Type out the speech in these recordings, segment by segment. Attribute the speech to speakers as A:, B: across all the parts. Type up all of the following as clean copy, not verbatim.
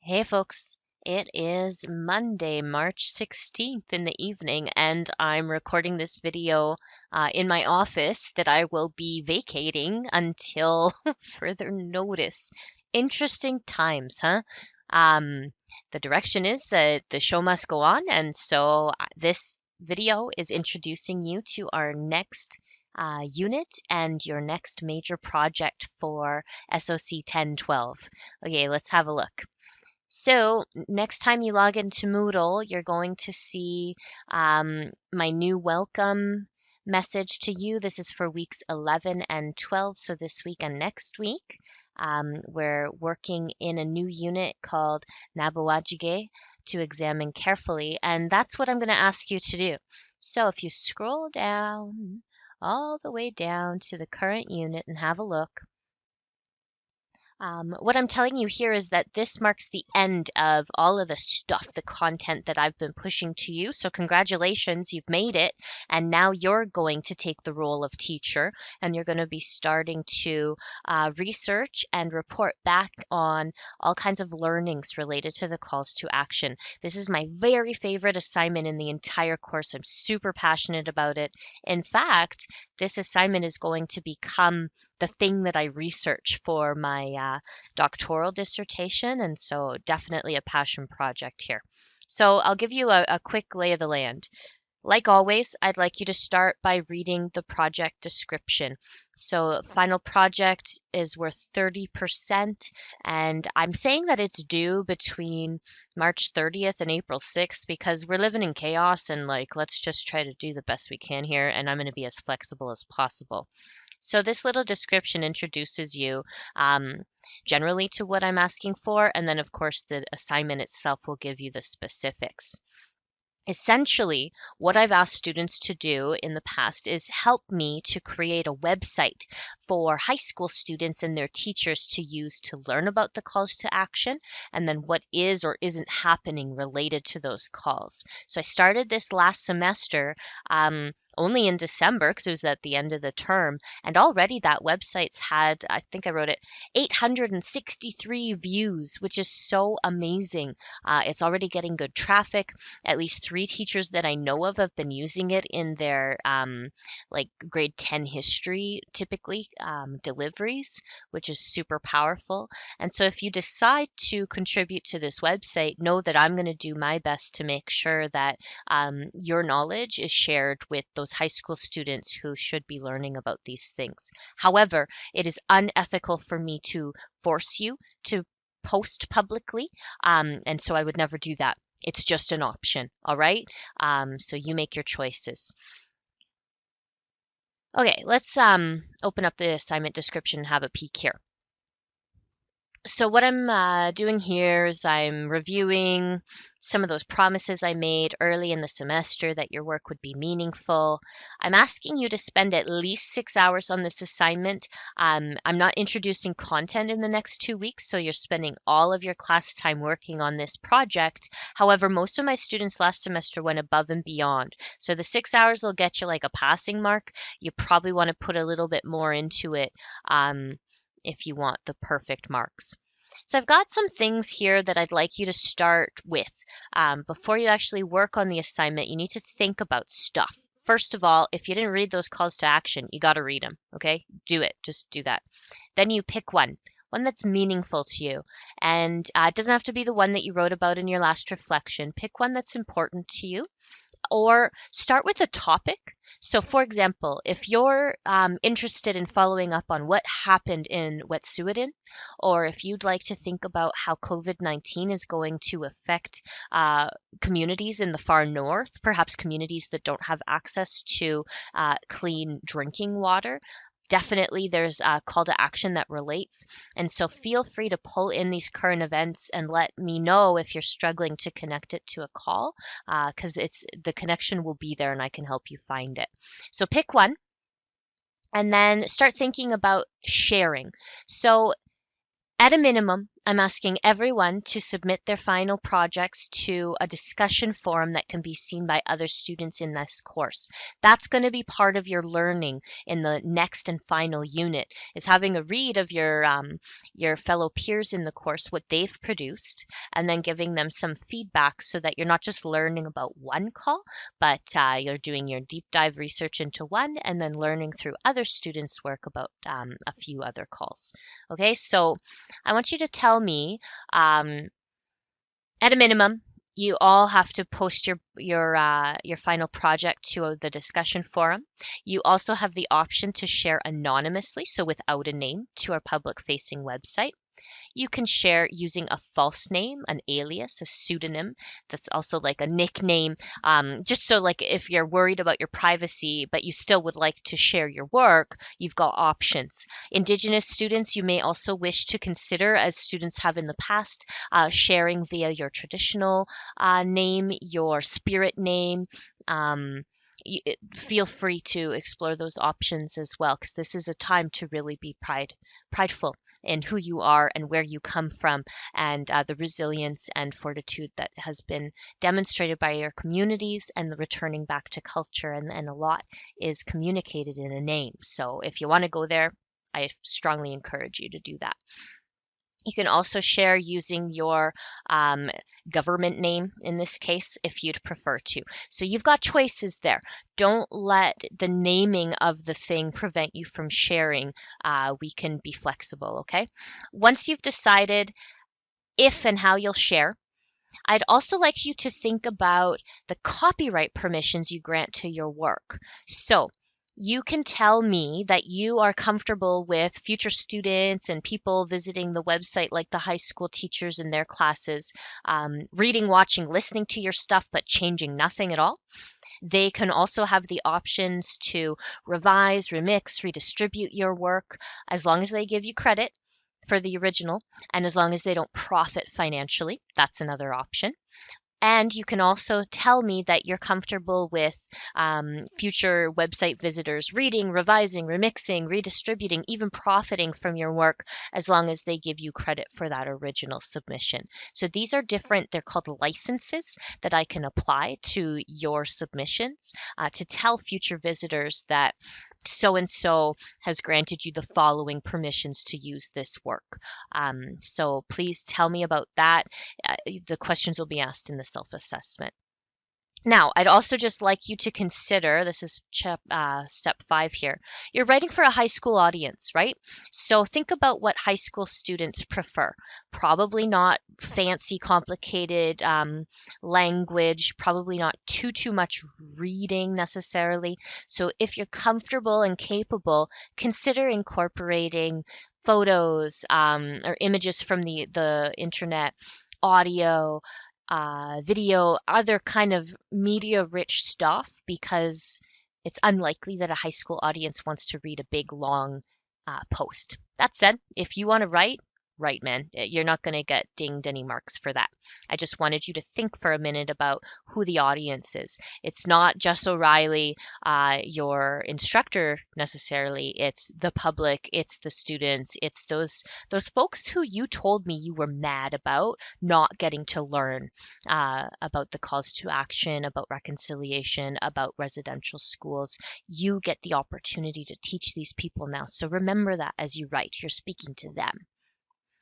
A: Hey folks, it is Monday, March 16th in the evening, and I'm recording this video in my office that I will be vacating until further notice. Interesting times, huh? Um, the direction is that the show must go on, and so this video is introducing you to our next unit and your next major project for SOC 1012. Okay, let's have a look. So next time you log into Moodle, you're going to see my new welcome message to you. This is for weeks 11 and 12, so this week and next week. We're working in a new unit called Nabawajige to examine carefully, and that's what I'm going to ask you to do. So if you scroll down, all the way down to the current unit and have a look, what I'm telling you here is that this marks the end of all of the stuff, the content that I've been pushing to you. So congratulations, you've made it. And now you're going to take the role of teacher and you're going to be starting to research and report back on all kinds of learnings related to the calls to action. This is my very favorite assignment in the entire course. I'm super passionate about it. In fact, this assignment is going to become the thing that I research for my doctoral dissertation, and so definitely a passion project here. So I'll give you a quick lay of the land. Like always, I'd like you to start by reading the project description. So final project is worth 30%, and I'm saying that it's due between March 30th and April 6th because we're living in chaos and let's just try to do the best we can here, and I'm going to be as flexible as possible. So this little description introduces you generally to what I'm asking for, and then of course the assignment itself will give you the specifics. Essentially, what I've asked students to do in the past is help me to create a website for high school students and their teachers to use to learn about the calls to action and then what is or isn't happening related to those calls. So I started this last semester only in December because it was at the end of the term, and already that website's had, I think I wrote it, 863 views, which is so amazing. It's already getting good traffic. At least 3 teachers that I know of have been using it in their grade 10 history, typically deliveries, which is super powerful. And so if you decide to contribute to this website, know that I'm going to do my best to make sure that your knowledge is shared with those high school students who should be learning about these things. However, it is unethical for me to force you to post publicly, and so I would never do that. It's just an option, all right? So you make your choices. Okay, let's open up the assignment description and have a peek here. So what I'm doing here is I'm reviewing some of those promises I made early in the semester that your work would be meaningful. I'm asking you to spend at least 6 hours on this assignment. I'm not introducing content in the next 2 weeks, so you're spending all of your class time working on this project. However, most of my students last semester went above and beyond. So the 6 hours will get you like a passing mark. You probably want to put a little bit more into it if you want the perfect marks. So I've got some things here that I'd like you to start with. Before you actually work on the assignment, you need to think about stuff. First of all, if you didn't read those calls to action, you got to read them, okay? Do it. Just do that. Then you pick one that's meaningful to you. And it doesn't have to be the one that you wrote about in your last reflection. Pick one that's important to you. Or start with a topic. So for example, if you're interested in following up on what happened in Wet'suwet'en, or if you'd like to think about how COVID-19 is going to affect communities in the far north, perhaps communities that don't have access to clean drinking water, definitely there's a call to action that relates. And so feel free to pull in these current events and let me know if you're struggling to connect it to a call, because the connection will be there and I can help you find it. So pick one and then start thinking about sharing. So at a minimum, I'm asking everyone to submit their final projects to a discussion forum that can be seen by other students in this course. That's going to be part of your learning in the next and final unit, is having a read of your fellow peers in the course, what they've produced, and then giving them some feedback so that you're not just learning about one call, but you're doing your deep dive research into one and then learning through other students' work about a few other calls. Okay, so I want you to tell me, at a minimum, you all have to post your final project to the discussion forum. You also have the option to share anonymously, so without a name, to our public-facing website. You can share using a false name, an alias, a pseudonym. That's also like a nickname, just so like if you're worried about your privacy, but you still would like to share your work, you've got options. Indigenous students, you may also wish to consider, as students have in the past, sharing via your traditional name, your spirit name. Feel free to explore those options as well, because this is a time to really be prideful in who you are and where you come from, and the resilience and fortitude that has been demonstrated by your communities, and the returning back to culture, and a lot is communicated in a name. So if you want to go there, I strongly encourage you to do that. You can also share using your government name in this case if you'd prefer to. So you've got choices there. Don't let the naming of the thing prevent you from sharing. We can be flexible, okay? Once you've decided if and how you'll share, I'd also like you to think about the copyright permissions you grant to your work. So you can tell me that you are comfortable with future students and people visiting the website, like the high school teachers in their classes, reading, watching, listening to your stuff, but changing nothing at all. They can also have the options to revise, remix, redistribute your work, as long as they give you credit for the original, and as long as they don't profit financially. That's another option. And you can also tell me that you're comfortable with future website visitors reading, revising, remixing, redistributing, even profiting from your work, as long as they give you credit for that original submission. So these are different, they're called licenses that I can apply to your submissions to tell future visitors that so-and-so has granted you the following permissions to use this work. So please tell me about that. The questions will be asked in the self-assessment. Now, I'd also just like you to consider, this is step 5 here, you're writing for a high school audience, right? So think about what high school students prefer. Probably not fancy, complicated language, probably not too much reading necessarily. So if you're comfortable and capable, consider incorporating photos or images from the internet, audio, video, other kind of media-rich stuff, because it's unlikely that a high school audience wants to read a big, long post. That said, if you want to write, man. You're not going to get dinged any marks for that. I just wanted you to think for a minute about who the audience is. It's not just O'Reilly, your instructor necessarily. It's the public, it's the students, it's those folks who you told me you were mad about not getting to learn about the calls to action, about reconciliation, about residential schools. You get the opportunity to teach these people now. So remember that as you write, you're speaking to them.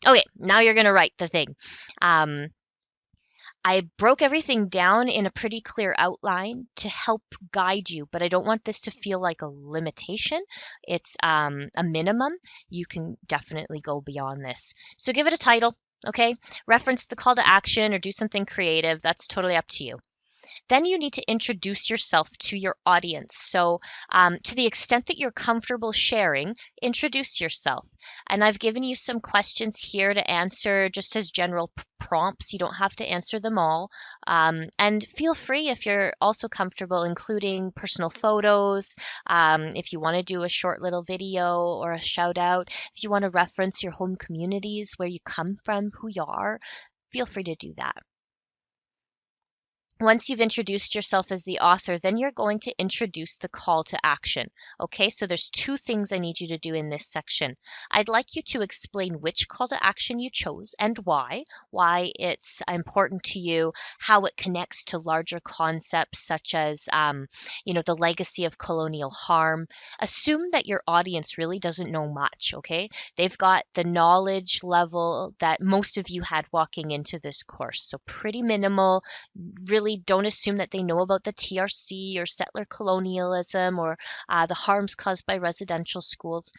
A: Okay, now you're going to write the thing. I broke everything down in a pretty clear outline to help guide you, but I don't want this to feel like a limitation. It's a minimum. You can definitely go beyond this. So give it a title, okay? Reference the call to action or do something creative. That's totally up to you. Then you need to introduce yourself to your audience. So to the extent that you're comfortable sharing, introduce yourself. And I've given you some questions here to answer just as general prompts. You don't have to answer them all. And feel free, if you're also comfortable, including personal photos. If you want to do a short little video or a shout out, if you want to reference your home communities, where you come from, who you are, feel free to do that. Once you've introduced yourself as the author, then you're going to introduce the call to action. Okay, so there's two things I need you to do in this section. I'd like you to explain which call to action you chose and why it's important to you, how it connects to larger concepts such as, the legacy of colonial harm. Assume that your audience really doesn't know much, okay? They've got the knowledge level that most of you had walking into this course, so pretty minimal. Really don't assume that they know about the TRC or settler colonialism or the harms caused by residential schools.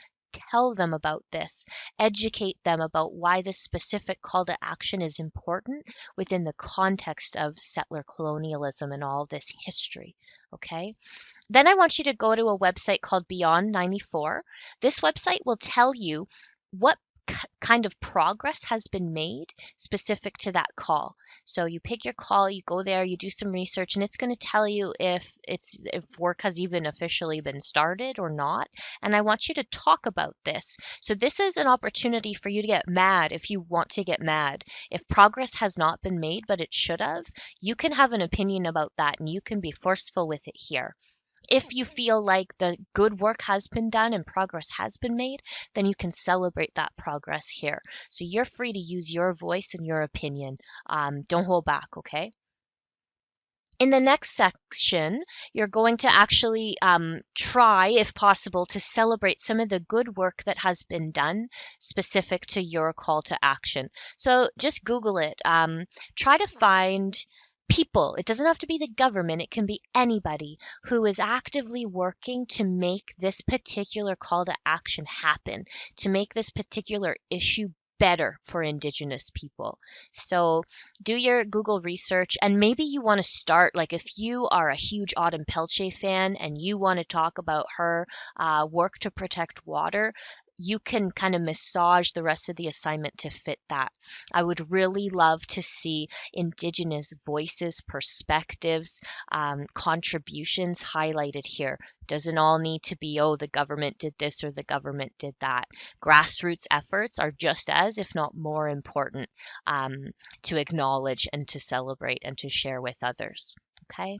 A: Tell them about this. Educate them about why this specific call to action is important within the context of settler colonialism and all this history. Okay? Then I want you to go to a website called Beyond 94. This website will tell you what kind of progress has been made specific to that call. So you pick your call, you go there, you do some research, and it's going to tell you if work has even officially been started or not. And I want you to talk about this. So this is an opportunity for you to get mad if you want to get mad. If progress has not been made, but it should have, you can have an opinion about that and you can be forceful with it here. If you feel like the good work has been done and progress has been made, then you can celebrate that progress here. So you're free to use your voice and your opinion. Don't hold back, okay? In the next section, you're going to actually try, if possible, to celebrate some of the good work that has been done specific to your call to action. So just Google it. Try to find people. It doesn't have to be the government. It can be anybody who is actively working to make this particular call to action happen, to make this particular issue better for Indigenous people. So do your Google research, and maybe you want to start, like if you are a huge Autumn Pelche fan and you want to talk about her work to protect water, you can kind of massage the rest of the assignment to fit that. I would really love to see Indigenous voices, perspectives, contributions highlighted here. Doesn't all need to be, oh, the government did this or the government did that. Grassroots efforts are just as, if not more important, to acknowledge and to celebrate and to share with others. Okay.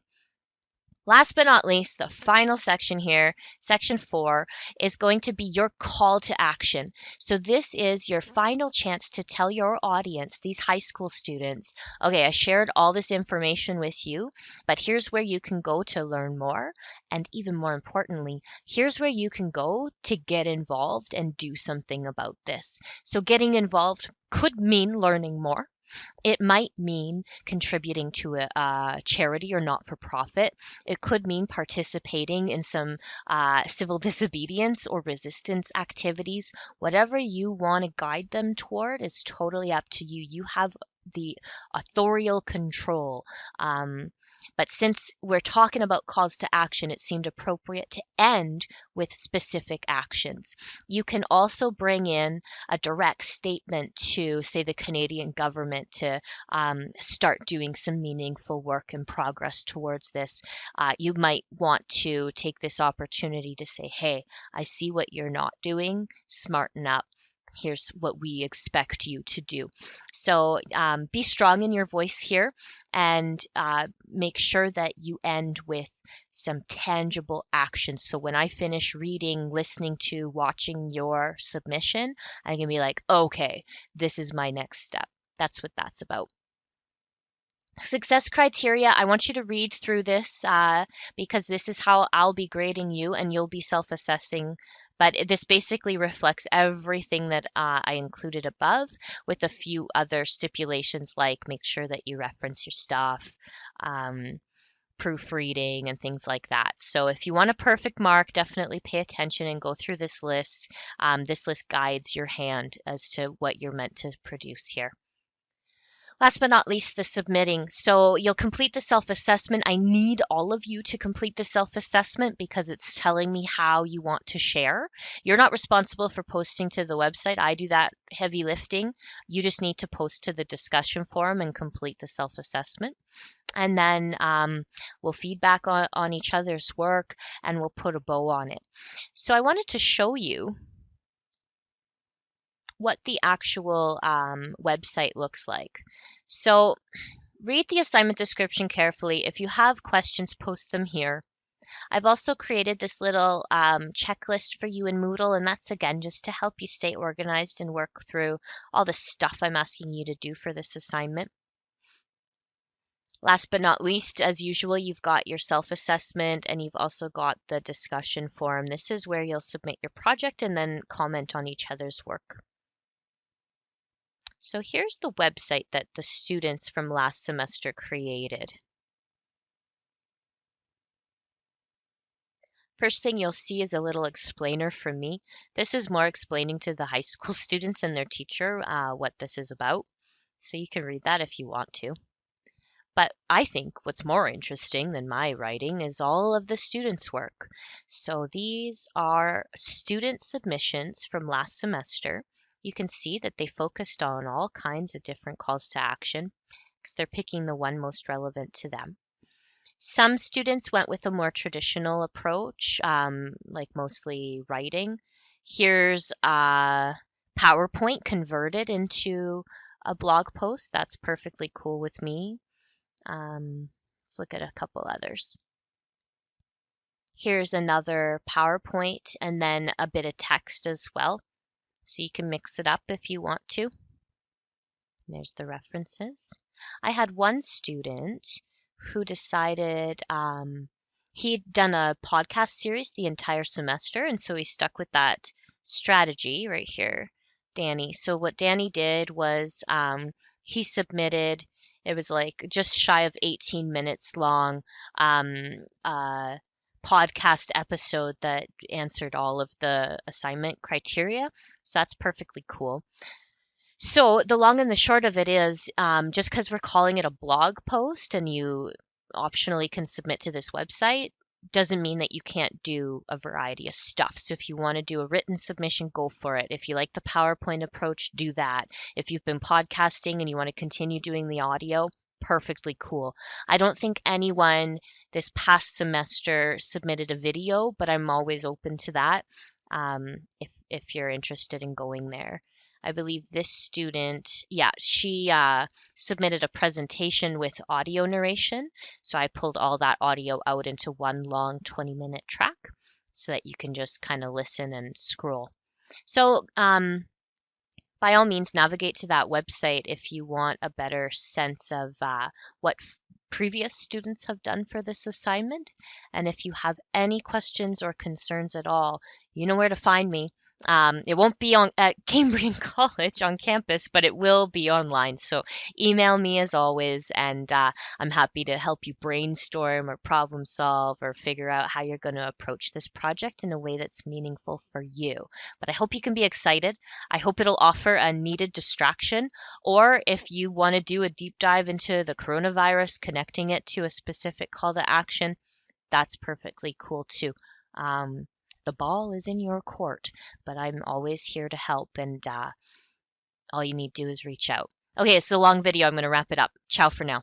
A: Last but not least, the final section here, section 4, is going to be your call to action. So this is your final chance to tell your audience, these high school students, okay, I shared all this information with you, but here's where you can go to learn more. And even more importantly, here's where you can go to get involved and do something about this. So getting involved could mean learning more. It might mean contributing to a charity or not-for-profit. It could mean participating in some civil disobedience or resistance activities. Whatever you want to guide them toward is totally up to you. You have the authorial control. But since we're talking about calls to action, it seemed appropriate to end with specific actions. You can also bring in a direct statement to, say, the Canadian government to start doing some meaningful work and progress towards this. You might want to take this opportunity to say, hey, I see what you're not doing, smarten up. Here's what we expect you to do. So be strong in your voice here and make sure that you end with some tangible action. So when I finish reading, listening to, watching your submission, I can be like, okay, this is my next step. That's what that's about. Success criteria, I want you to read through this because this is how I'll be grading you and you'll be self-assessing. But this basically reflects everything that I included above with a few other stipulations like make sure that you reference your stuff, proofreading and things like that. So if you want a perfect mark, definitely pay attention and go through this list. This list guides your hand as to what you're meant to produce here. Last but not least, the submitting. So you'll complete the self-assessment. I need all of you to complete the self-assessment because it's telling me how you want to share. You're not responsible for posting to the website. I do that heavy lifting. You just need to post to the discussion forum and complete the self-assessment. And then we'll feedback on each other's work and we'll put a bow on it. So I wanted to show you what the actual website looks like. So read the assignment description carefully. If you have questions, post them here. I've also created this little checklist for you in Moodle, and that's again just to help you stay organized and work through all the stuff I'm asking you to do for this assignment. Last but not least, as usual, you've got your self-assessment and you've also got the discussion forum. This is where you'll submit your project and then comment on each other's work. So here's the website that the students from last semester created. First thing you'll see is a little explainer from me. This is more explaining to the high school students and their teacher what this is about. So you can read that if you want to. But I think what's more interesting than my writing is all of the students' work. So these are student submissions from last semester. You can see that they focused on all kinds of different calls to action because they're picking the one most relevant to them. Some students went with a more traditional approach, like mostly writing. Here's a PowerPoint converted into a blog post. That's perfectly cool with me. Let's look at a couple others. Here's another PowerPoint and then a bit of text as well. So you can mix it up if you want to. There's the references. I had one student who decided he'd done a podcast series the entire semester, and so he stuck with that strategy right here, Danny. So what Danny did was he submitted, it was like just shy of 18 minutes long, podcast episode that answered all of the assignment criteria. So that's perfectly cool. So the long and the short of it is, just because we're calling it a blog post and you optionally can submit to this website, doesn't mean that you can't do a variety of stuff. So if you want to do a written submission, go for it. If you like the PowerPoint approach, do that. If you've been podcasting and you want to continue doing the audio, perfectly cool. I don't think anyone this past semester submitted a video, but I'm always open to that if you're interested in going there. I believe this student, she submitted a presentation with audio narration. So I pulled all that audio out into one long 20-minute track so that you can just kind of listen and scroll. So by all means, navigate to that website if you want a better sense of what previous students have done for this assignment. And if you have any questions or concerns at all, you know where to find me. It won't be at Cambrian College on campus, but it will be online. So email me as always, and I'm happy to help you brainstorm or problem solve or figure out how you're going to approach this project in a way that's meaningful for you. But I hope you can be excited. I hope it'll offer a needed distraction, or if you want to do a deep dive into the coronavirus, connecting it to a specific call to action, that's perfectly cool too. The ball is in your court, but I'm always here to help, and all you need to do is reach out. Okay, it's a long video. I'm going to wrap it up. Ciao for now.